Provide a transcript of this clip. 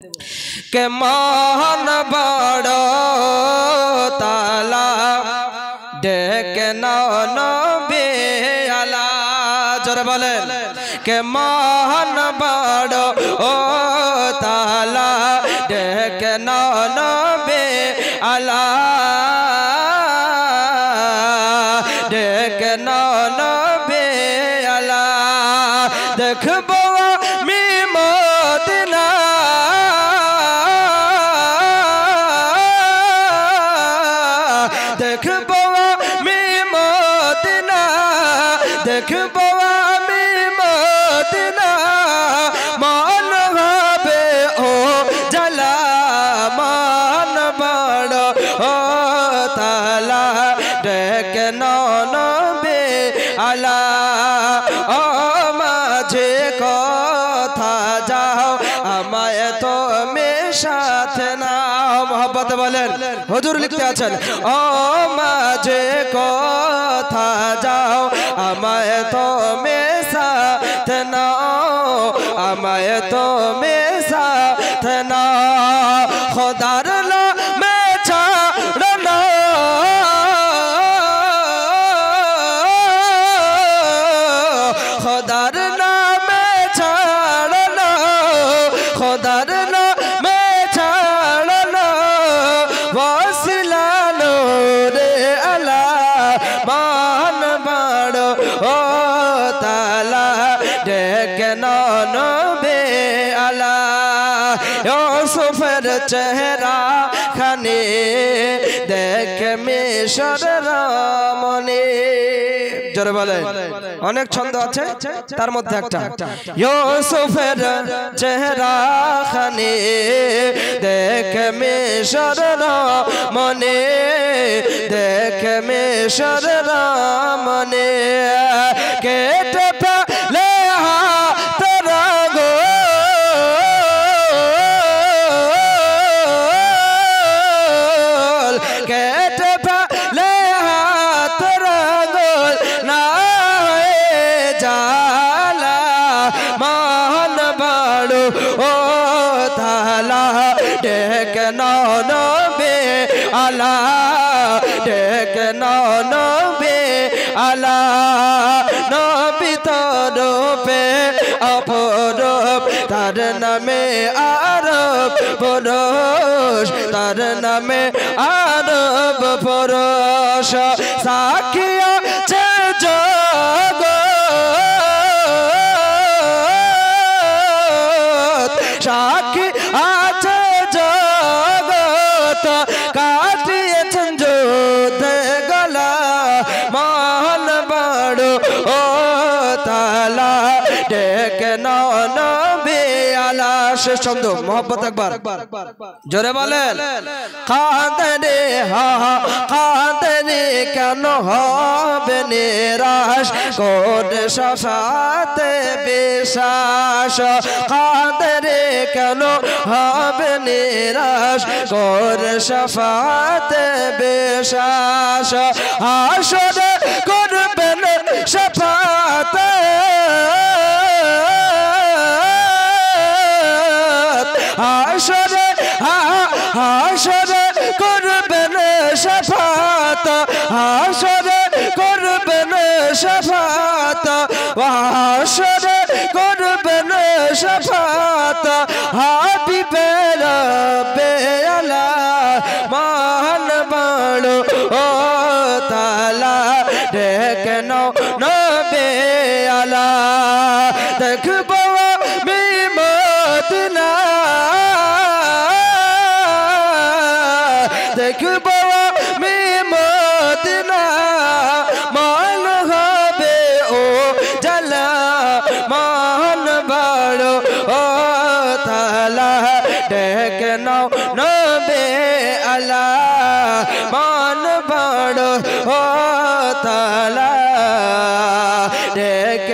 के मान बड़ो ताला डेक नबी आला जोरे बोलेन के मान बड़ो ताला डेक नबी आला डेक नबी आला देखबो मी मदिना देखबो मी मदिना देखबो मी मदिना मान হবে ও জালা মান বড় ও তালা ডেক নবী আলা ও মাঝে কথা যাও আমায় তুমি সাথে নাও मोहब्बत बोलेन हुजूर लिखते आছেন ও মাঝে কথা যাও আমায় তুমি সাথে নাও আমায় তুমি সাথে নাও খোদার নামে ছাড়না খোদার নামে ছাড়না খোদার নামে ছাড়না ওয়াসিলা রে আলা মান বড় ও তালা ডেক নবী আলা ইউসুফের চেহারা খানি দেখ মিশর রমণী জোরে বলে অনেক ছন্দ আছে তার মধ্যে একটা ইউসুফের চেহারা খানি দেখ মিশর রমণী দেখ মিশর রমণী কেটে ফেলে হাত রাগো কেটে ফেলে হাত রাগোল না জালা মান বড় ও তালা ডেক নবী আলা ডেক নবী আলা নবী তরূপে অপরূপ তার নামে আরব পুরুষ তার নামে আরব পুরুষ সাক্ষী আছে জগৎ সাক্ষী আছে জগৎ কাটিয়েছেন যুদ্ধে গলা মান বড় ও তালা ডেক নবী আলা শেষ ছন্দ মোহব্বত একবার জোরে বলেন কাঁদরে হা কাঁদরে কেন হবে নিরাশ করে সাথে বিশ্বাস কাঁদরে কেন হবে নিরাশ করে সাথে বিশ্বাস হাসরে করবেন সাফাতে হাসরে হাসরে করবেন সাফাত হাসরে করবেন সাফাত হাসরে করবেন সাফাত হাবিবে রব্বে আলা মান বড় ও তালা ডেক নবী আলা দেখবো আমি মদিনা দেখবো আমি মদিনা মান হবে ও জালা মান বড় ও তালা ডেক নবী আলা মান বড় ও তালা ডেক